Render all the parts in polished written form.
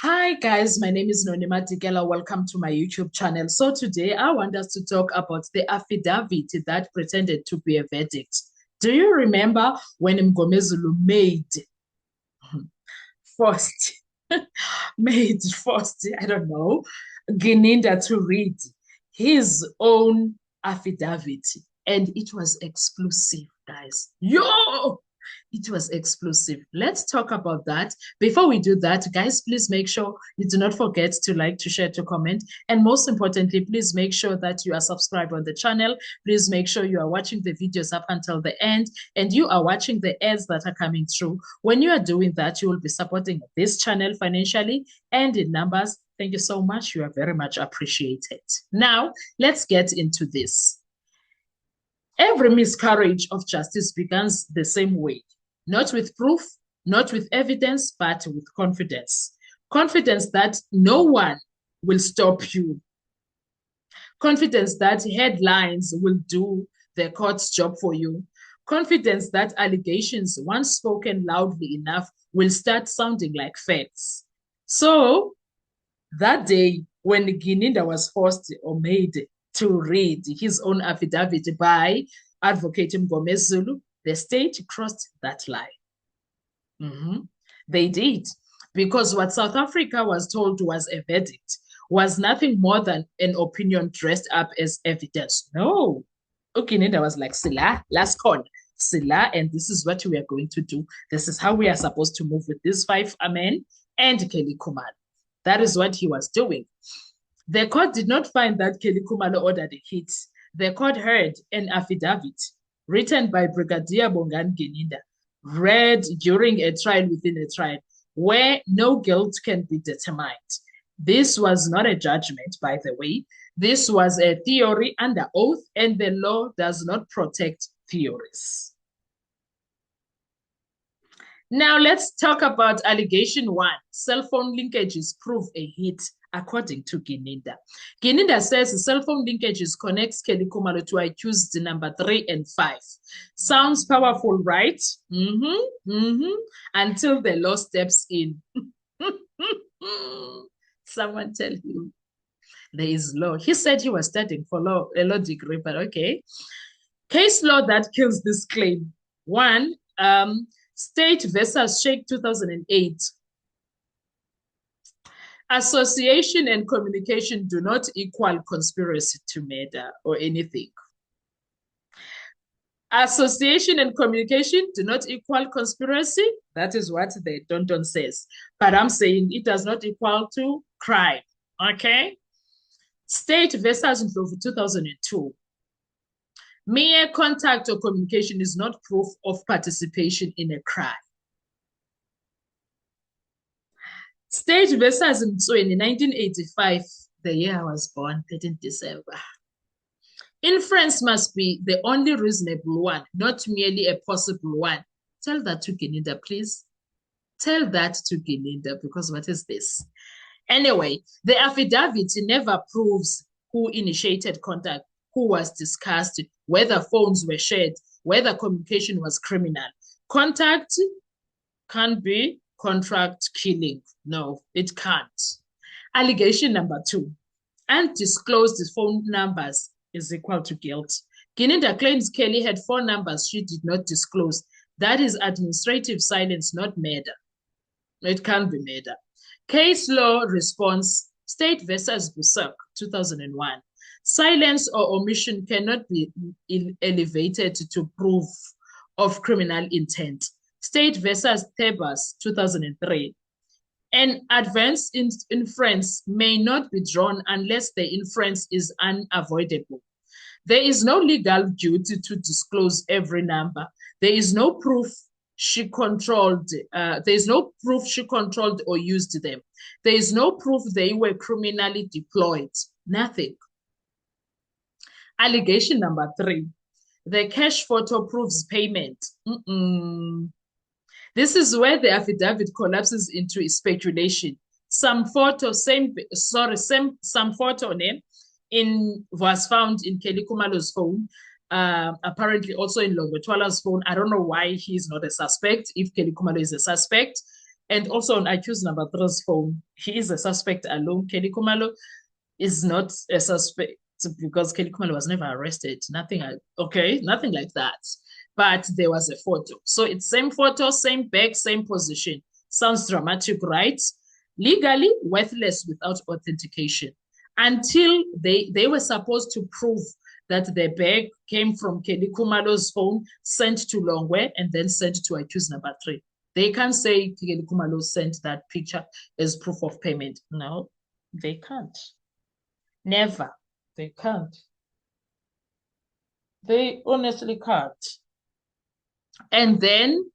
Hi guys, my name is Nonima Tigela. Welcome to my YouTube channel. So today I want us to talk about the affidavit that pretended to be a verdict. Do you remember when Mgomezulu forced, I don't know, Gininda to read his own affidavit, and it was exclusive, guys. It was exclusive. Let's talk about that. Before we do that, guys, please make sure you do not forget to like, to share, to comment. And most importantly, please make sure that you are subscribed on the channel. Please make sure you are watching the videos up until the end and you are watching the ads that are coming through. When you are doing that, you will be supporting this channel financially and in numbers. Thank you so much. You are very much appreciated. Now, let's get into this. Every miscarriage of justice begins the same way. Not with proof, not with evidence, but with confidence. Confidence that no one will stop you. Confidence that headlines will do the court's job for you. Confidence that allegations, once spoken loudly enough, will start sounding like facts. So that day when Gininda was forced or made to read his own affidavit by Advocate Mgomezulu, the state crossed that line. They did, because what South Africa was told was a verdict was nothing more than an opinion dressed up as evidence. No. Gininda was like, Sila, last call. Sila, and this is what we are going to do. This is how we are supposed to move with these 5 men and Kelly Khumalo. That is what he was doing. The court did not find that Kelly Khumalo ordered a hit. The court heard an affidavit written by Brigadier Bongani Gininda, read during a trial within a trial, where no guilt can be determined. This was not a judgment, by the way. This was a theory under oath, and the law does not protect theories. Now let's talk about allegation 1. Cell phone linkages prove a hit, according to Gininda. Gininda says cell phone linkages connects Kelly Khumalo to accused number 3 and 5. Sounds powerful, right? Until the law steps in. Someone tell him there is law. He said he was studying for a law degree, but okay. Case law that kills this claim. 1, State versus Sheikh 2008. Association and communication do not equal conspiracy to murder or anything. Association and communication do not equal conspiracy. That is what the Don says. But I'm saying it does not equal to crime. Okay? State versus Ndlovu 2002. Mere contact or communication is not proof of participation in a crime. State versus Mtsweni in 1985, the year I was born, 13th December. Inference must be the only reasonable one, not merely a possible one. Tell that to Gininda, please. Tell that to Gininda, because what is this? Anyway, the affidavit never proves who initiated contact, who was discussed, whether phones were shared, whether communication was criminal. Contact can't be contract killing. No, it can't. Allegation number 2. Undisclosed phone numbers is equal to guilt. Gininda claims Kelly had 4 numbers she did not disclose. That is administrative silence, not murder. It can't be murder. Case law response, State versus Busek, 2001. Silence or omission cannot be elevated to proof of criminal intent. State versus Thebas, 2003. An adverse inference may not be drawn unless the inference is unavoidable. There is no legal duty to disclose every number. There is no proof she controlled. There is no proof she controlled or used them. There is no proof they were criminally deployed. Nothing. Allegation number 3. The cash photo proves payment. This is where the affidavit collapses into speculation. Some photo name was found in Kelly Khumalo's phone, apparently also in Longwetwala's phone. I don't know why he's not a suspect, if Kelly Khumalo is a suspect. And also on accused number 3's phone, he is a suspect alone. Kelly Khumalo is not a suspect because Kelly Khumalo was never arrested. Nothing like that. But there was a photo. So it's same photo, same bag, same position. Sounds dramatic, right? Legally worthless without authentication. Until they were supposed to prove that the bag came from Kelly Khumalo's phone, sent to Longwe, and then sent to accused number 3. They can't say Kelly Khumalo sent that picture as proof of payment. No, they can't. Never. They can't. They honestly can't. And then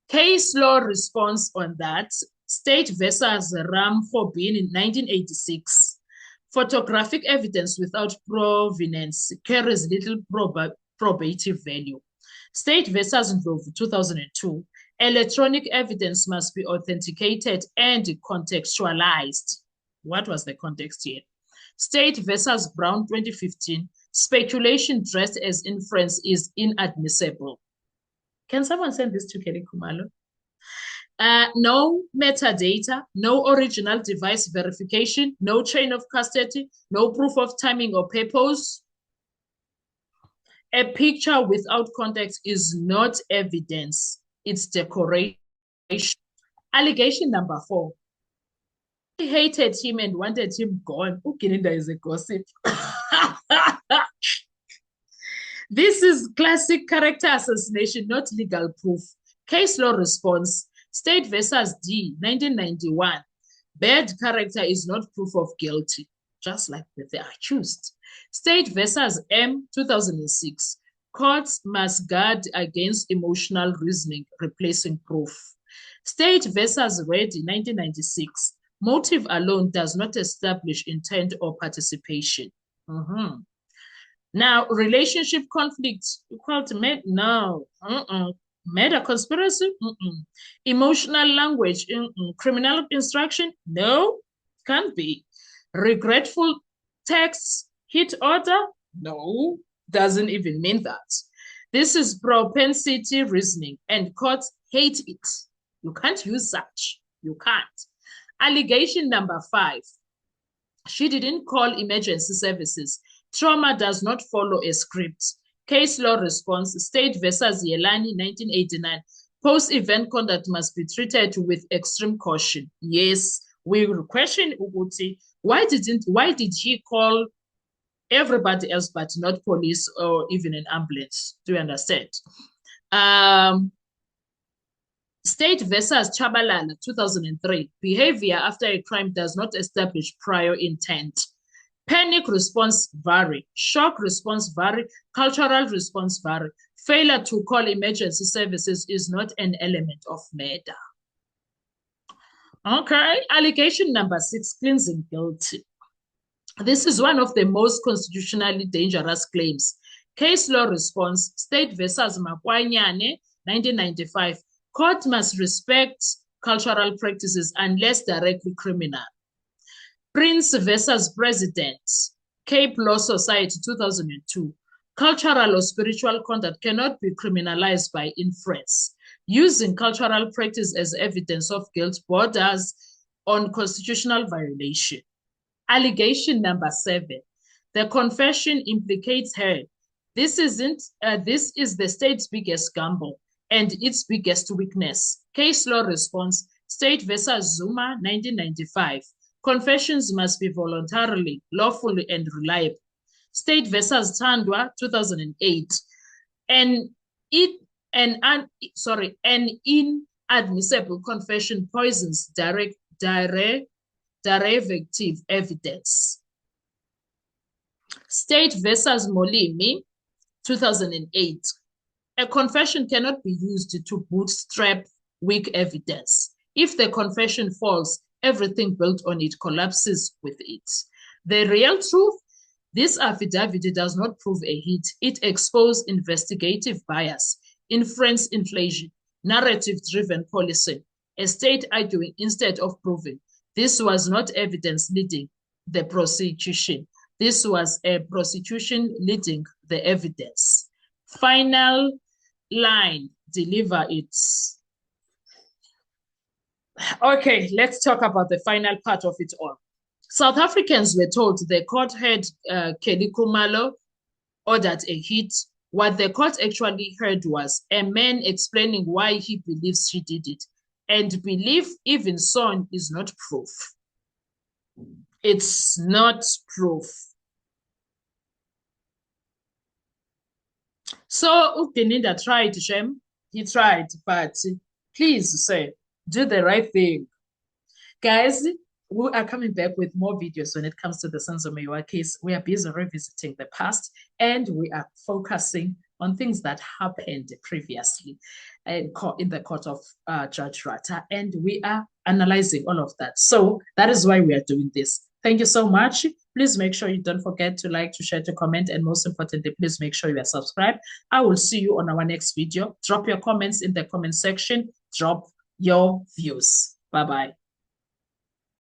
case law response on that, State versus Ram Forbin in 1986. Photographic evidence without provenance carries little probative value. State versus Ndlovu 2002. Electronic evidence must be authenticated and contextualized. What was the context here? State versus Brown 2015. Speculation dressed as inference is inadmissible. Can someone send this to Kelly Khumalo? No metadata, no original device verification, no chain of custody, no proof of timing or purpose. A picture without context is not evidence. It's decoration. Allegation number 4. He hated him and wanted him gone. Ukininda is a gossip. This is classic character assassination, not legal proof. Case law response. State versus D, 1991. Bad character is not proof of guilty, just like the accused. State versus M, 2006. Courts must guard against emotional reasoning, replacing proof. State versus Reddy, 1996. Motive alone does not establish intent or participation. Now, relationship conflict equal to no. Murder conspiracy? Emotional language? Criminal instruction? No, can't be. Regretful texts? Hit order? No, doesn't even mean that. This is propensity reasoning, and courts hate it. You can't use such. You can't. Allegation number 5. She didn't call emergency services. Trauma does not follow a script. Case law response, State versus Yelani, 1989. Post-event conduct must be treated with extreme caution. Yes, we question Uguti. Why did he call everybody else but not police or even an ambulance? Do you understand? State versus Chabalala, 2003. Behavior after a crime does not establish prior intent. Panic response vary. Shock response vary. Cultural response vary. Failure to call emergency services is not an element of murder. Okay, allegation number 6, cleansing guilty. This is one of the most constitutionally dangerous claims. Case law response, State versus Makwanyane, 1995. Court must respect cultural practices unless directly criminal. Prince versus President, Cape Law Society, 2002. Cultural or spiritual conduct cannot be criminalized by inference. Using cultural practice as evidence of guilt borders on constitutional violation. Allegation number 7. The confession implicates her. This is the state's biggest gamble and its biggest weakness. Case law response, State versus Zuma, 1995. Confessions must be voluntarily, lawfully, and reliable. State versus Tandwa, 2008. An inadmissible confession poisons derivative evidence. State versus Molimi, 2008. A confession cannot be used to bootstrap weak evidence. If the confession falls, everything built on it collapses with it. The real truth, this affidavit does not prove a hit. It exposes investigative bias, inference inflation, narrative-driven policing, a state arguing instead of proving. This was not evidence leading the prosecution. This was a prosecution leading the evidence. Final line, deliver it. Okay, let's talk about the final part of it all. South Africans were told the court had Kelly Khumalo ordered a hit. What the court actually heard was a man explaining why he believes she did it. And belief, even so, is not proof. It's not proof. So Ukeninda tried, Shem. He tried, but please, sir, do the right thing. Guys, we are coming back with more videos when it comes to the Senzo Meyiwa case. We are busy revisiting the past and we are focusing on things that happened previously in the court of Judge Rata, and we are analyzing all of that. So that is why we are doing this. Thank you so much. Please make sure you don't forget to like, to share, to comment, and most importantly, please make sure you are subscribed. I will see you on our next video. Drop your comments in the comment section. Drop your views. Bye-bye.